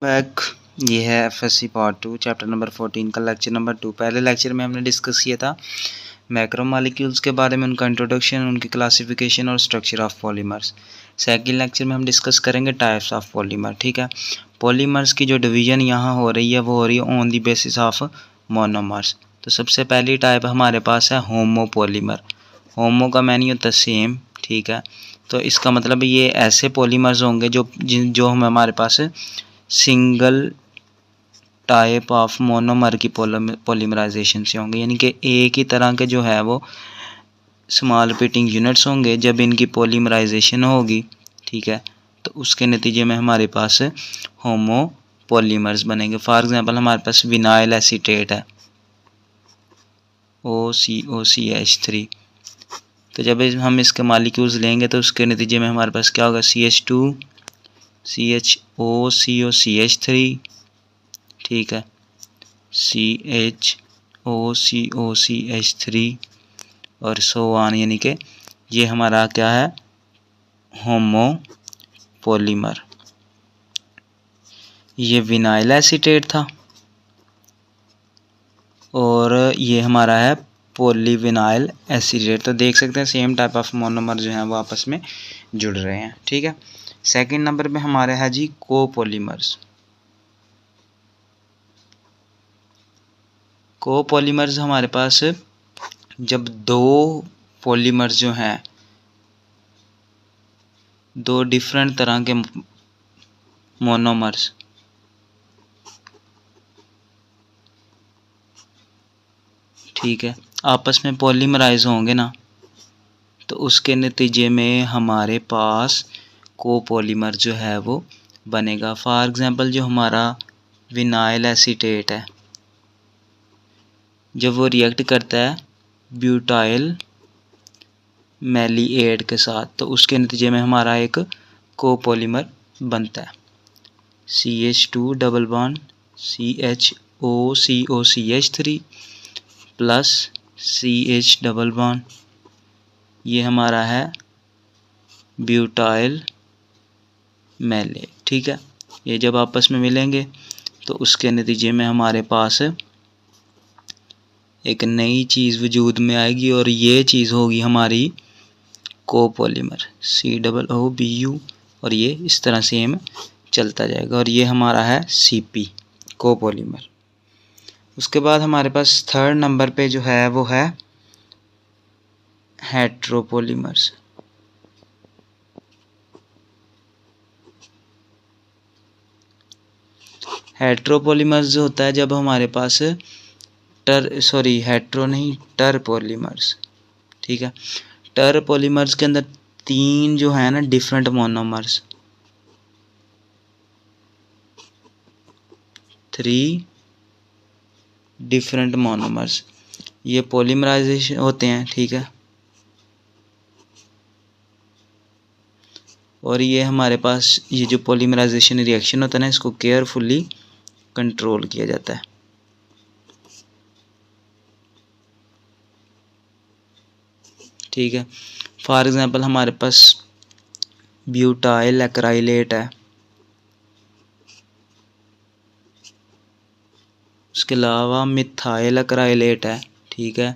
Back. ये है FSc part 2 chapter number 14 का लेक्चर नंबर 2। पहले लेक्चर में हमने डिस्कस किया था मैक्रो मॉलिक्यूल्स के बारे में, उनका इंट्रोडक्शन, उनकी क्लासिफिकेशन और structure of polymers. Second lecture में हम डिस्कस करेंगे टाइप्स ऑफ पॉलीमर। ठीक है, पॉलीमर्स की जो डिवीजन यहाँ हो रही है वो हो रही है on the basis of monomers. तो सबसे पहली टाइप हमारे पास है होमोपॉलीमर। होमो का मैनी होता है सेम। ठीक है, तो इसका मतलब ये ऐसे पॉलीमर्स होंगे जो हम हमारे पास सिंगल टाइप ऑफ मोनोमर की पॉलीमराइजेशन से होंगे, यानी कि एक ही तरह के जो है वो स्मॉल रिपीटिंग यूनिट्स होंगे जब इनकी पॉलीमराइजेशन होगी। ठीक है, तो उसके नतीजे में हमारे पास होमो पॉलीमर्स बनेंगे। फॉर एग्जांपल हमारे पास विनाइल एसीटेट है OCOCH3। तो जब हम इसके मॉलिक्यूल्स लेंगे तो उसके नतीजे में हमारे पास क्या होगा, CH2 CHOCOCH3। ठीक है, CHOCOCH3 और सो ऑन, यानी कि ये हमारा क्या है, होमो पॉलीमर। ये विनाइल एसीटेट था और ये हमारा है पॉलीविनाइल एसीटेट। तो देख सकते हैं सेम टाइप ऑफ मोनोमर जो हैं वो आपस में जुड़ रहे हैं। ठीक है, सेकंड नंबर पे हमारे है जी कोपॉलीमर्स। कोपॉलीमर्स हमारे पास जब दो पॉलीमर्स जो हैं, दो डिफरेंट तरह के मोनोमर्स ठीक है आपस में पॉलीमराइज होंगे ना, तो उसके नतीजे में हमारे पास कोपॉलीमर जो है वो बनेगा। फॉर एग्जांपल जो हमारा विनाइल एसीटेट है, जब वो रिएक्ट करता है ब्यूटाइल मैलीएट के साथ, तो उसके नतीजे में हमारा एक कोपॉलीमर बनता है। CH2 double bond CHOCOCH3 plus CH double bond, ये हमारा है ब्यूटाइल मैलेट। ठीक है, ये जब आपस में मिलेंगे तो उसके नतीजे में हमारे पास एक नई चीज़ वजूद में आएगी और ये चीज़ होगी हमारी कोपॉलीमर COOBU, और ये इस तरह सेम चलता जाएगा और ये हमारा है CP कोपॉलीमर। उसके बाद हमारे पास थर्ड नंबर पे जो है वो है हेट्रोपॉलीमर्स। हेट्रोपॉलीमर्स जो होता है जब हमारे पास हेट्रो नहीं, टर पॉलीमर्स। ठीक है, टर पॉलीमर्स के अंदर तीन जो है ना डिफरेंट मोनोमर्स, 3 डिफरेंट मोनोमर्स, ये पॉलीमराइजेशन होते हैं। ठीक है, और ये हमारे पास ये जो पॉलीमराइजेशन रिएक्शन होता है ना, इसको केयरफुली कंट्रोल किया जाता है। ठीक है, फॉर एग्जांपल हमारे पास ब्यूटाइल एक्राइलेट है, उसके अलावा मिथाइल एक्राइलेट है। ठीक है,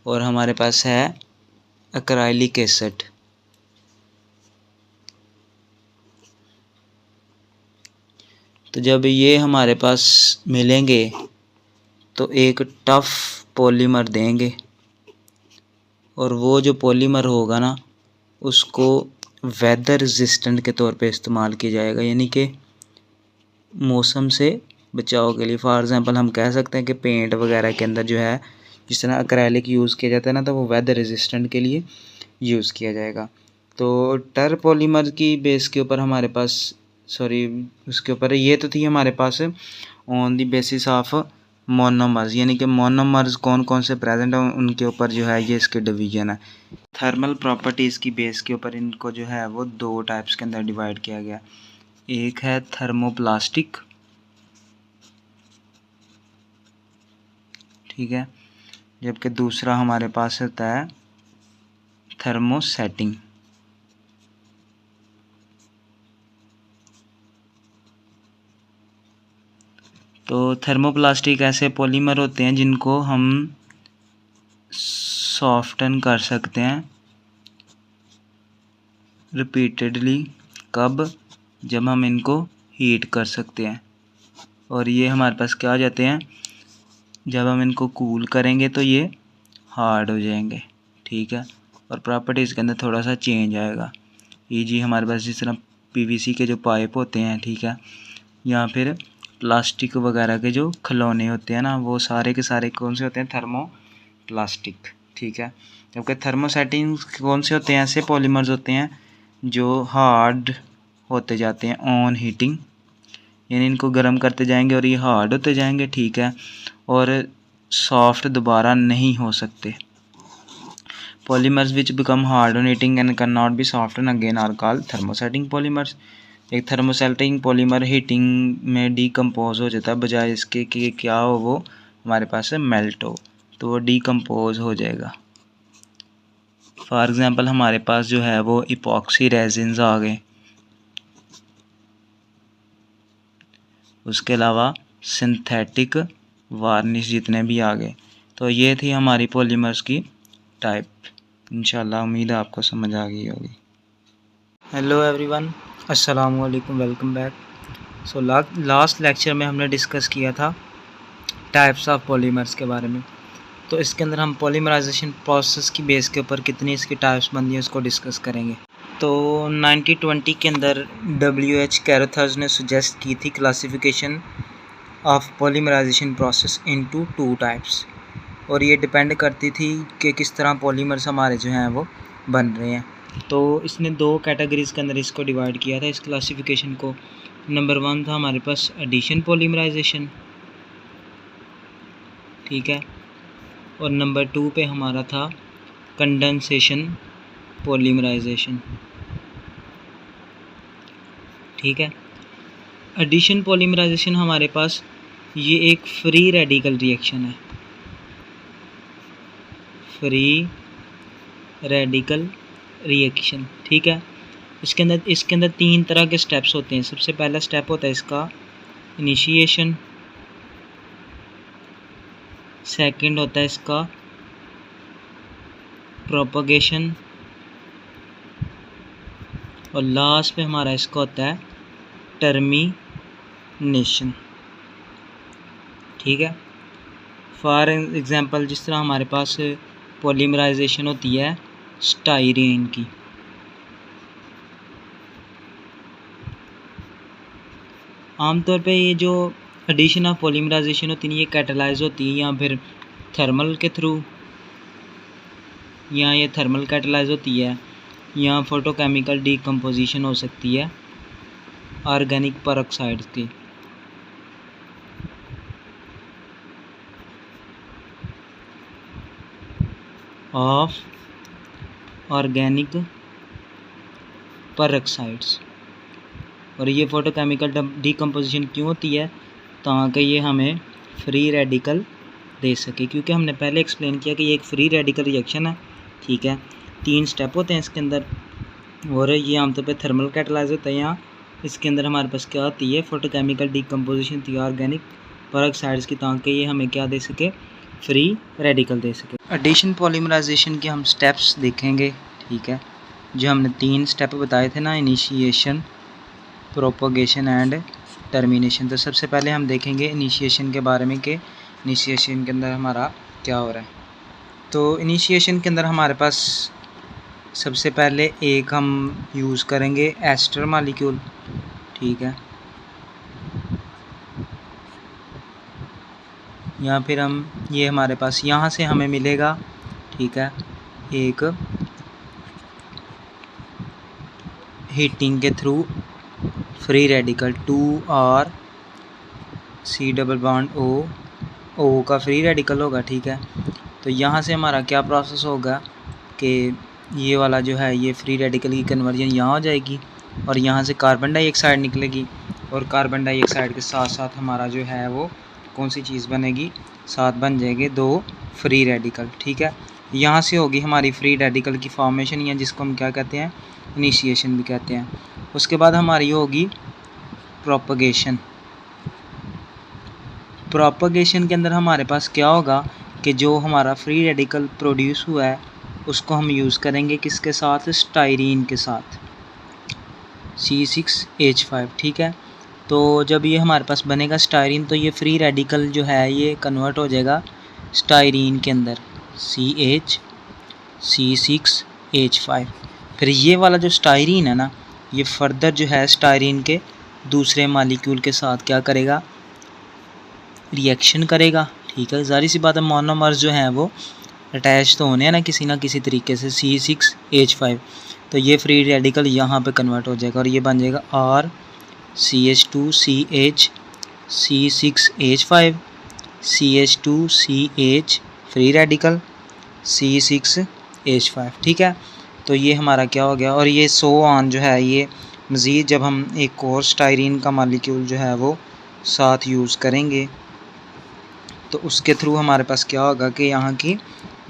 और हमारे पास है एक्राइलिक एसिड। तो जब ये हमारे पास मिलेंगे तो एक टफ पॉलीमर देंगे, और वो जो पॉलीमर होगा ना उसको वेदर रेजिस्टेंट के तौर पे इस्तेमाल किया जाएगा, यानी कि मौसम से बचाव के लिए। फॉर एग्जांपल हम कह सकते हैं कि पेंट वगैरह के अंदर जो है जिस तरह एक्रेलिक यूज़ किया जाता है ना, तो वो वेदर रेजिस्टेंट के लिए यूज़ किया जाएगा। तो टर पॉलीमर की बेस के ऊपर हमारे पास उसके ऊपर ये तो थी हमारे pass on the basis of monomers, यानी कि मोनोमर्स कौन कौन से प्रेजेंट हैं उनके ऊपर जो है ये इसके डिवीजन है। थर्मल प्रॉपर्टीज़ की बेस के ऊपर इनको जो है वो दो टाइप्स के अंदर डिवाइड किया गया। एक है थर्मोप्लास्टिक, ठीक है, जबकि दूसरा हमारे पास होता है थर्मोसेटिंग। तो थर्मोप्लास्टिक ऐसे पॉलीमर होते हैं जिनको हम सॉफ्टन कर सकते हैं रिपीटेडली। कब? जब हम इनको हीट कर सकते हैं, और ये हमारे पास क्या आ जाते हैं, जब हम इनको कूल करेंगे तो ये हार्ड हो जाएंगे, ठीक है। और प्रॉपर्टीज़ के अंदर थोड़ा सा चेंज आएगा। जी हमारे पास जिस तरह पीवीसी के जो पाइप होते हैं, ठीक है, या फिर प्लास्टिक वगैरह के जो खिलौने होते हैं ना, वो सारे के सारे कौन से होते हैं, थर्मोप्लास्टिक, ठीक है। जबकि थर्मोसेटिंग कौन से होते हैं, ऐसे पॉलीमर्स होते हैं जो हार्ड होते जाते हैं ऑन हीटिंग, यानी इनको गर्म करते जाएंगे और ये हार्ड होते जाएंगे, ठीक है, और सॉफ्ट दोबारा नहीं हो सकते। Polymers which become hard on heating and can not be soften again are called thermosetting polymers. एक थर्मोसेटिंग पॉलीमर हीटिंग में डीकम्पोज हो जाता है, बजाय इसके कि क्या हो, वो हमारे पास मेल्ट हो, तो वो डीकम्पोज हो जाएगा। फॉर एग्ज़ाम्पल हमारे पास जो है वो इपॉक्सी रेजिन्स आ गए, उसके अलावा सिंथेटिक वार्निश जितने भी आ गए। तो ये थी हमारी पॉलीमर्स की टाइप। इंशाल्लाह उम्मीद है आपको समझ आ गई होगी। हेलो एवरीवन, अस्सलाम वालेकुम, welcome back. So last lecture में हमने डिस्कस किया था टाइप्स ऑफ पॉलीमर्स के बारे में। तो इसके अंदर हम पॉलीमराइजेशन प्रोसेस की बेस के ऊपर कितनी इसकी टाइप्स बनती हैं उसको डिस्कस करेंगे। तो 1920 के अंदर WH कैरोथर्स ने सुजेस्ट की थी classification of polymerization process into 2 types, और ये डिपेंड करती थी कि किस तरह पॉलीमर्स हमारे जो हैं वो बन रहे हैं। तो इसने 2 कैटेगरीज़ के अंदर इसको डिवाइड किया था, इस क्लासिफिकेशन को। नंबर 1 था हमारे पास एडिशन पॉलीमराइजेशन, ठीक है, और नंबर 2 पे हमारा था कंडेंसेशन पॉलीमराइजेशन, ठीक है। एडिशन पॉलीमराइजेशन हमारे पास ये एक फ्री रेडिकल रिएक्शन है, फ्री रेडिकल रिएक्शन, ठीक है। इसके अंदर 3 तरह के स्टेप्स होते हैं। सबसे पहला स्टेप होता है इसका इनिशिएशन, सेकंड होता है इसका प्रोपगेशन, और लास्ट पे हमारा इसका होता है टर्मिनेशन, ठीक है। फॉर एग्जांपल जिस तरह हमारे पास पॉलीमराइजेशन होती है स्टाइरीन की, आमतौर पे ये जो एडिशन ऑफ पॉलीमराइजेशन होती है ये कैटलाइज होती है या फिर थर्मल के थ्रू, या ये थर्मल कैटलाइज होती है, या फोटोकेमिकल डीकम्पोजिशन हो सकती है ऑर्गेनिक पेरोक्साइड्स की। ऑफ ऑर्गेनिक पेरोक्साइड्स, और ये फोटोकेमिकल डीकम्पोजिशन क्यों होती है, ताकि ये हमें फ्री रेडिकल दे सके, क्योंकि हमने पहले एक्सप्लेन किया कि ये एक फ्री रेडिकल रिएक्शन है, ठीक है। 3 स्टेप होते हैं इसके अंदर, और ये आमतौर पे थर्मल कैटलाइज होता है। यहाँ इसके अंदर हमारे पास क्या होती है, फोटोकेमिकल डीकम्पोजिशन थी ऑर्गेनिक पेरोक्साइड्स की, ताकि ये हमें क्या दे सके, फ्री रेडिकल दे सके। एडिशन पॉलीमराइजेशन के हम स्टेप्स देखेंगे, ठीक है, जो हमने 3 स्टेप बताए थे ना, इनिशिएशन, प्रोपगेशन एंड टर्मिनेशन। तो सबसे पहले हम देखेंगे इनिशिएशन के बारे में कि इनिशिएशन के अंदर हमारा क्या हो रहा है। तो इनिशिएशन के अंदर हमारे पास सबसे पहले एक हम यूज़ करेंगे एस्टर मॉलिक्यूल, ठीक है, या फिर हम ये हमारे पास यहाँ से हमें मिलेगा, ठीक है, एक हीटिंग के through free radical 2R C double bond O का फ्री रेडिकल होगा, ठीक है। तो यहाँ से हमारा क्या प्रोसेस होगा कि ये वाला जो है ये फ्री रेडिकल की कन्वर्जन यहाँ हो जाएगी, और यहाँ से कार्बन डाइऑक्साइड निकलेगी, और कार्बन डाइऑक्साइड के साथ साथ हमारा जो है वो कौन सी चीज़ बनेगी, साथ बन जाएंगे 2 फ्री रेडिकल, ठीक है। यहाँ से होगी हमारी फ्री रेडिकल की फॉर्मेशन, या जिसको हम क्या कहते हैं, इनिशिएशन भी कहते हैं। उसके बाद हमारी होगी प्रोपगेशन, प्रोपगेशन के अंदर हमारे पास क्या होगा कि जो हमारा फ्री रेडिकल प्रोड्यूस हुआ है उसको हम यूज़ करेंगे किसके साथ, स्टायरीन के साथ, C6H5, ठीक है। तो जब ये हमारे पास बनेगा स्टायरीन तो ये फ्री रेडिकल जो है ये कन्वर्ट हो जाएगा स्टायरीन के अंदर, C6H5। फिर ये वाला जो स्टायरीन है ना, ये फर्दर जो है स्टायरीन के दूसरे मालिक्यूल के साथ क्या करेगा, रिएक्शन करेगा, ठीक है। ज़ाहिर सी बात है मोनोमर्स जो हैं वो अटैच तो होने हैं ना किसी तरीके से, C6H5। तो ये फ्री रेडिकल यहाँ पे कन्वर्ट हो जाएगा और ये बन जाएगा RCH2CH C6H5 CH2CH free radical C6H5, ठीक है। तो ये हमारा क्या हो गया, और ये सो ऑन जो है ये मज़ीद जब हम एक और स्टायरीन का मालिक्यूल जो है वो साथ यूज़ करेंगे तो उसके थ्रू हमारे पास क्या होगा कि यहाँ की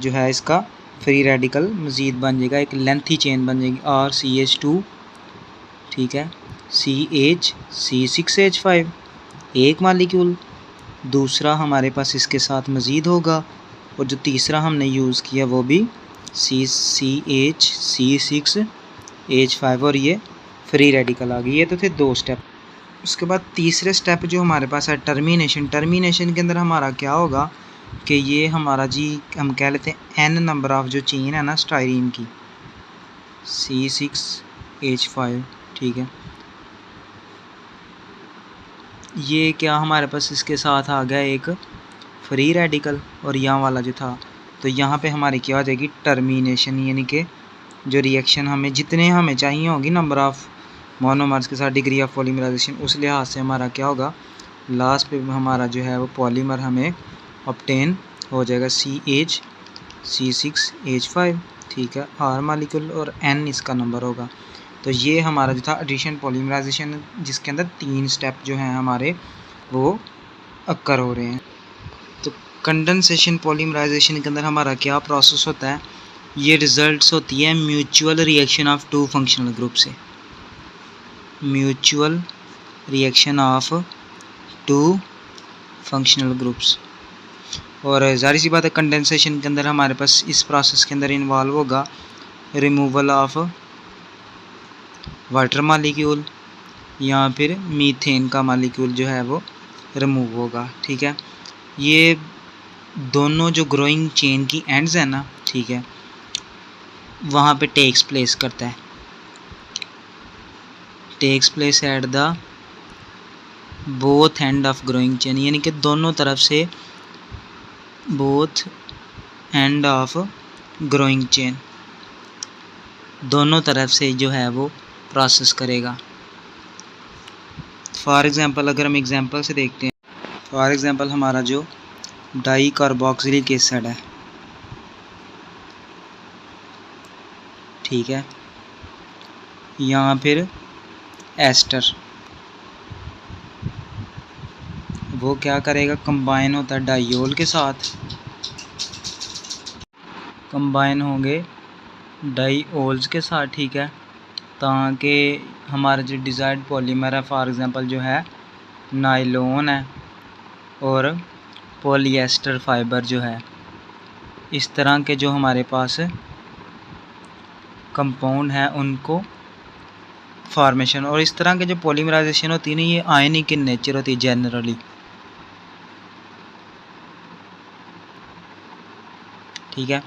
जो है इसका फ्री रेडिकल मज़ीद बन जाएगा, एक लेंथी चेन बन जाएगी RCH2, ठीक है, CH C6H5 एक मालिक्यूल, दूसरा हमारे पास इसके साथ मज़ीद होगा और जो तीसरा हमने यूज़ किया वो भी CH C6H5 और ये फ्री रेडिकल आ गई। ये तो थे 2 स्टेप। उसके बाद तीसरे स्टेप जो हमारे पास है टर्मिनेशन। टर्मिनेशन के अंदर हमारा क्या होगा कि ये हमारा जी हम कह लेते हैं n नंबर ऑफ़ जो चेन है ना स्टायरीन की, C6H5, ठीक है। ये क्या हमारे पास इसके साथ आ गया एक फ्री रेडिकल और यहाँ वाला जो था, तो यहाँ पे हमारी क्या हो जाएगी टर्मिनेशन, यानी कि जो रिएक्शन हमें जितने हमें चाहिए होगी नंबर ऑफ़ मोनोमर्स के साथ डिग्री ऑफ पॉलीमराइजेशन, उस लिहाज से हमारा क्या होगा लास्ट पे हमारा जो है वो पॉलीमर हमें ऑब्टेन हो जाएगा CH C6H5, ठीक है, R मालिक्यूल और N इसका नंबर होगा। तो ये हमारा जो था एडिशन पॉलीमराइजेशन जिसके अंदर 3 स्टेप जो हैं हमारे वो अक्कर हो रहे हैं। तो कंडेंसेशन पॉलीमराइजेशन के अंदर हमारा क्या प्रोसेस होता है, ये रिजल्ट्स होती है mutual reaction of 2 functional group से, mutual reaction of 2 functional groups. और ज़ाहिर सी बात है कंडेंसेशन के अंदर हमारे पास इस प्रोसेस के अंदर इन्वॉल्व होगा रिमूवल ऑफ वाटर मालिक्यूल या फिर मीथेन का मालिक्यूल जो है वो रिमूव होगा, ठीक है। ये दोनों जो ग्रोइंग चेन की एंड्स है ना, ठीक है, वहाँ पे टेक्स प्लेस करता है, takes place at the both end of growing chain, यानी कि दोनों तरफ से, both end of growing chain, दोनों तरफ से जो है वो प्रोसेस करेगा। फॉर एग्ज़ाम्पल अगर हम एग्ज़ाम्पल से देखते हैं, फॉर एग्ज़ाम्पल हमारा जो डाई कार्बोक्सिलिक एसिड है, ठीक है, यहाँ फिर एस्टर, वो क्या करेगा कंबाइन होता है डाइयोल के साथ, कंबाइन होंगे डाइओल्स के साथ, ठीक है, ताकि हमारा जो डिज़ायर्ड पॉलीमर है फॉर एग्ज़ाम्पल जो है नायलॉन है और पॉलिएस्टर फाइबर जो है, इस तरह के जो हमारे पास कंपाउंड है उनको फॉर्मेशन, और इस तरह के जो पॉलीमराइजेशन होती है ना ये आयनिक इन नेचर होती है जनरली, ठीक है।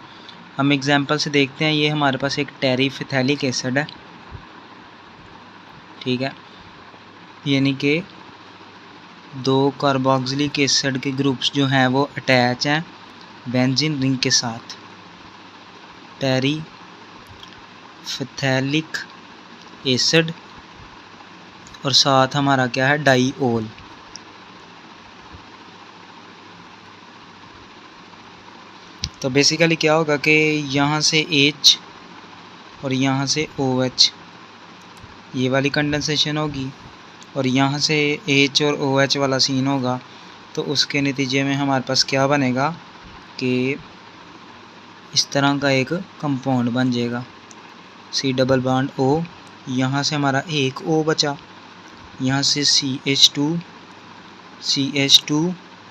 हम एग्जांपल से देखते हैं, ये हमारे पास एक टेरिफिथैलिक एसिड है, ठीक है, यानी कि 2 कार्बोक्सिलिक एसिड के ग्रुप्स जो हैं वो अटैच हैं बेंजीन रिंग के साथ, टेरिफिथैलिक एसिड, और साथ हमारा क्या है डाइओल। तो बेसिकली क्या होगा कि यहाँ से H और यहाँ से OH ये वाली कंडेंसेशन होगी और यहाँ से H और OH वाला सीन होगा, तो उसके नतीजे में हमारे पास क्या बनेगा कि इस तरह का एक कंपाउंड बन जाएगा C डबल बॉन्ड O, यहाँ से हमारा एक O बचा, यहाँ से CH2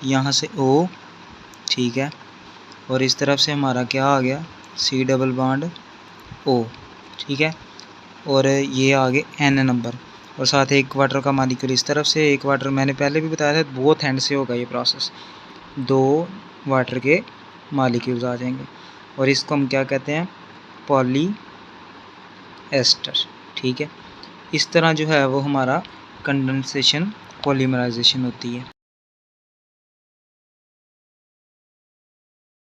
यहाँ से O, ठीक है, और इस तरफ से हमारा क्या आ गया, C डबल बॉन्ड O, ठीक है, और ये आगे N नंबर, और साथ ही एक वाटर का मालिक्यूल इस तरफ से, एक वाटर, मैंने पहले भी बताया था बोथ हैंड से होगा ये प्रोसेस, 2 वाटर के मालिक्यूल्स आ जाएंगे, और इसको हम क्या कहते हैं, पॉली एस्टर, ठीक है। इस तरह जो है वो हमारा कंडेंसेशन पॉलीमराइजेशन होती है।